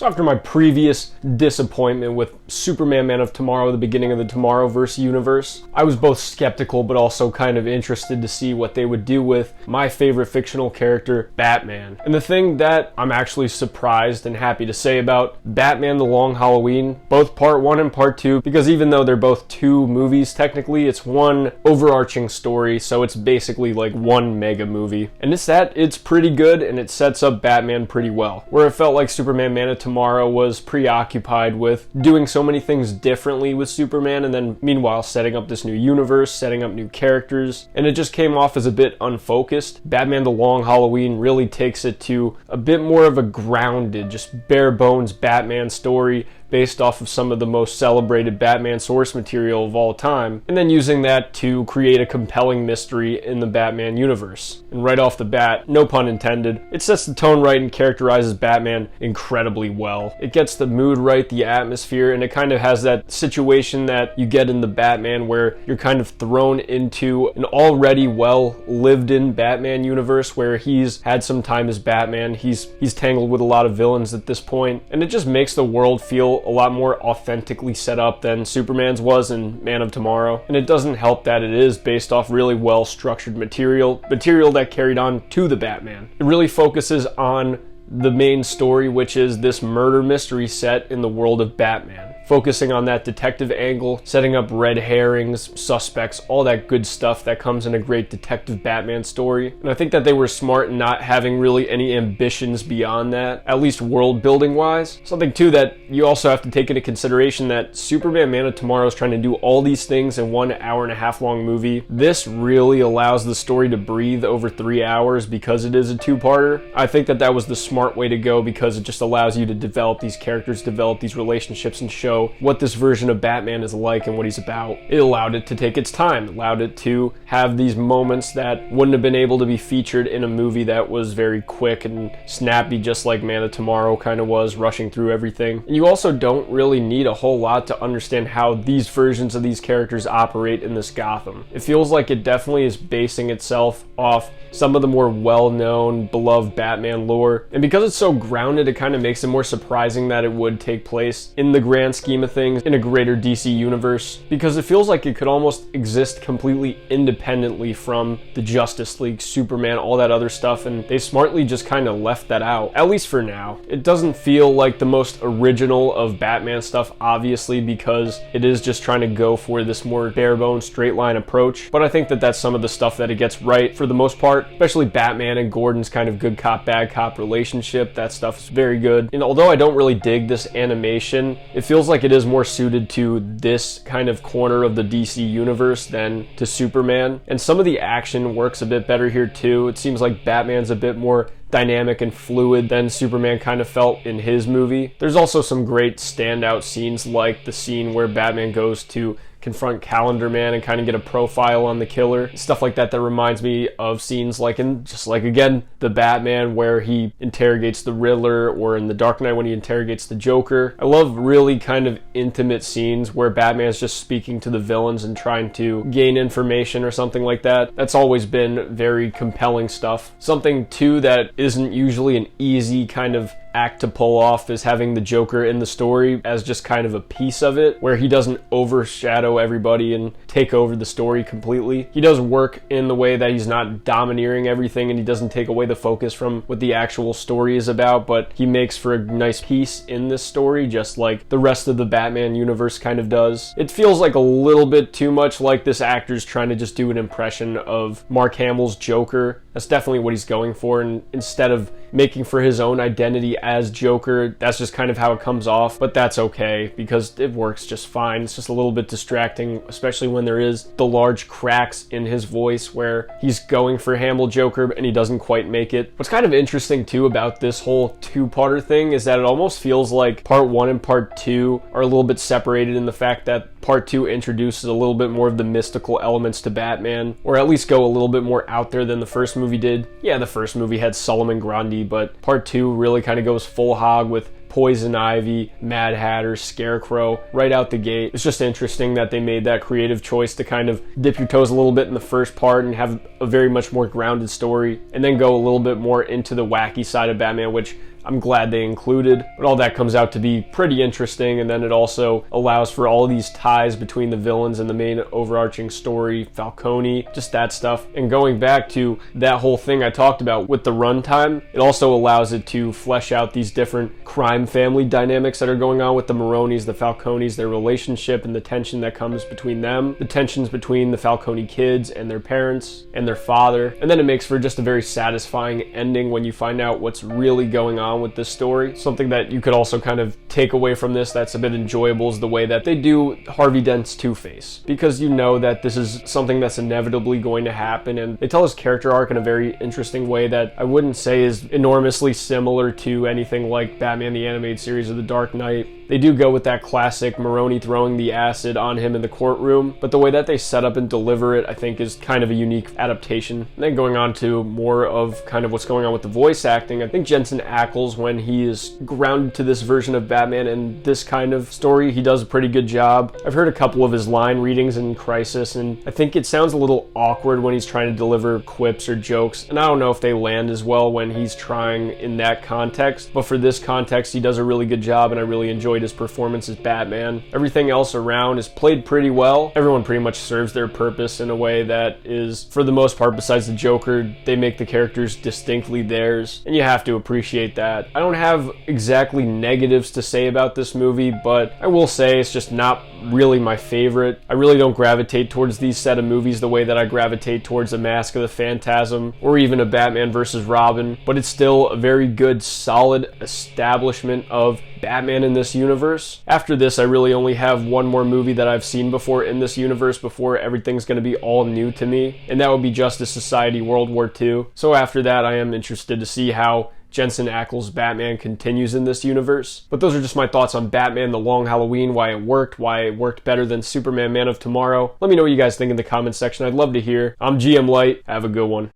So after my previous disappointment with Superman Man of Tomorrow, the beginning of the Tomorrowverse universe, I was both skeptical but also kind of interested to see what they would do with my favorite fictional character, Batman. And the thing that I'm actually surprised and happy to say about Batman The Long Halloween, both part 1 and part 2, because even though they're both 2 movies technically, it's one overarching story, so it's basically like one mega movie. And it's pretty good, and it sets up Batman pretty well. Where it felt like Superman Man of Tomorrow was preoccupied with doing so many things differently with Superman, and then meanwhile setting up this new universe, setting up new characters, and it just came off as a bit unfocused. Batman The Long Halloween really takes it to a bit more of a grounded, just bare bones Batman story based off of some of the most celebrated Batman source material of all time, and then using that to create a compelling mystery in the Batman universe. And right off the bat, no pun intended, it sets the tone right and characterizes Batman incredibly well. It gets the mood right, the atmosphere, and it kind of has that situation that you get in the Batman where you're kind of thrown into an already well lived in Batman universe where he's had some time as Batman, he's tangled with a lot of villains at this point, and it just makes the world feel a lot more authentically set up than Superman's was in Man of Tomorrow. And it doesn't help that it is based off really well structured material that carried on to the Batman. It really focuses on the main story, which is this murder mystery set in the world of Batman. Focusing on that detective angle, setting up red herrings, suspects, all that good stuff that comes in a great detective Batman story. And I think that they were smart in not having really any ambitions beyond that, at least world building wise. Something too that you also have to take into consideration that Superman Man of Tomorrow is trying to do all these things in 1 hour-and-a-half long movie. This really allows the story to breathe over 3 hours because it is a 2-parter. I think that was the smart way to go because it just allows you to develop these characters, develop these relationships, and show what this version of Batman is like and what he's about. It allowed it to take its time, it allowed it to have these moments that wouldn't have been able to be featured in a movie that was very quick and snappy, just like Man of Tomorrow kind of was, rushing through everything. And you also don't really need a whole lot to understand how these versions of these characters operate in this Gotham. It feels like it definitely is basing itself off some of the more well-known, beloved Batman lore. And because it's so grounded, it kind of makes it more surprising that it would take place in the grand scheme of things in a greater DC universe, because it feels like it could almost exist completely independently from the Justice League, Superman, all that other stuff, and they smartly just kind of left that out, at least for now. It doesn't feel like the most original of Batman stuff, obviously, because it is just trying to go for this more bare-bones, straight-line approach, but I think that that's some of the stuff that it gets right for the most part, especially Batman and Gordon's kind of good cop, bad cop relationship. That stuff is very good. And although I don't really dig this animation, it feels like it is more suited to this kind of corner of the DC universe than to Superman. And some of the action works a bit better here too. It seems like Batman's a bit more dynamic and fluid than Superman kind of felt in his movie. There's also some great standout scenes, like the scene where Batman goes to confront Calendar Man and kind of get a profile on the killer. Stuff like that reminds me of scenes like in, just like again, the Batman where he interrogates the Riddler, or in The Dark Knight when he interrogates the Joker. I love really kind of intimate scenes where Batman's just speaking to the villains and trying to gain information or something like that. That's always been very compelling stuff. Something too that isn't usually an easy kind of act to pull off is having the Joker in the story as just kind of a piece of it, where he doesn't overshadow everybody and take over the story completely. He does work in the way that he's not domineering everything, and he doesn't take away the focus from what the actual story is about, but he makes for a nice piece in this story, just like the rest of the Batman universe kind of does. It feels like a little bit too much like this actor's trying to just do an impression of Mark Hamill's Joker. That's definitely what he's going for, and instead of making for his own identity as Joker, that's just kind of how it comes off, but that's okay because it works just fine. It's just a little bit distracting, especially when there is the large cracks in his voice where he's going for Hamill Joker and he doesn't quite make it. What's kind of interesting too about this whole 2-parter thing is that it almost feels like part 1 and part 2 are a little bit separated in the fact that part 2 introduces a little bit more of the mystical elements to Batman, or at least go a little bit more out there than the first movie did. Yeah, the first movie had Solomon Grundy, but part 2 really kind of goes full hog with Poison Ivy, Mad Hatter, Scarecrow right out the gate. It's just interesting that they made that creative choice to kind of dip your toes a little bit in the first part and have a very much more grounded story, and then go a little bit more into the wacky side of Batman, which I'm glad they included. But all that comes out to be pretty interesting, and then it also allows for all of these ties between the villains and the main overarching story, Falcone, just that stuff. And going back to that whole thing I talked about with the runtime, it also allows it to flesh out these different crime family dynamics that are going on with the Maronis, the Falcones, their relationship and the tension that comes between them, the tensions between the Falcone kids and their parents and their father. And then it makes for just a very satisfying ending when you find out what's really going on with this story. Something that you could also kind of take away from this that's a bit enjoyable is the way that they do Harvey Dent's Two-Face, because you know that this is something that's inevitably going to happen, and they tell his character arc in a very interesting way that I wouldn't say is enormously similar to anything like Batman the Animated Series or The Dark Knight. They do go with that classic Maroni throwing the acid on him in the courtroom, but the way that they set up and deliver it, I think, is kind of a unique adaptation. And then going on to more of kind of what's going on with the voice acting, I think Jensen Ackles, when he is grounded to this version of Batman and this kind of story, he does a pretty good job. I've heard a couple of his line readings in Crisis, and I think it sounds a little awkward when he's trying to deliver quips or jokes, and I don't know if they land as well when he's trying in that context, but for this context, he does a really good job, and I really enjoyed his performance as Batman. Everything else around is played pretty well. Everyone pretty much serves their purpose in a way that is, for the most part, besides the Joker, they make the characters distinctly theirs, and you have to appreciate that. I don't have exactly negatives to say about this movie, but I will say it's just not really my favorite. I really don't gravitate towards these set of movies the way that I gravitate towards A Mask of the Phantasm or even a Batman vs. Robin, but it's still a very good, solid establishment of Batman in this universe. After this, I really only have one more movie that I've seen before in this universe before everything's going to be all new to me, and that would be Justice Society World War II. So after that, I am interested to see how Jensen Ackles' Batman continues in this universe. But those are just my thoughts on Batman: The Long Halloween, why it worked better than Superman Man of Tomorrow. Let me know what you guys think in the comments section. I'd love to hear. I'm GM Light. Have a good one.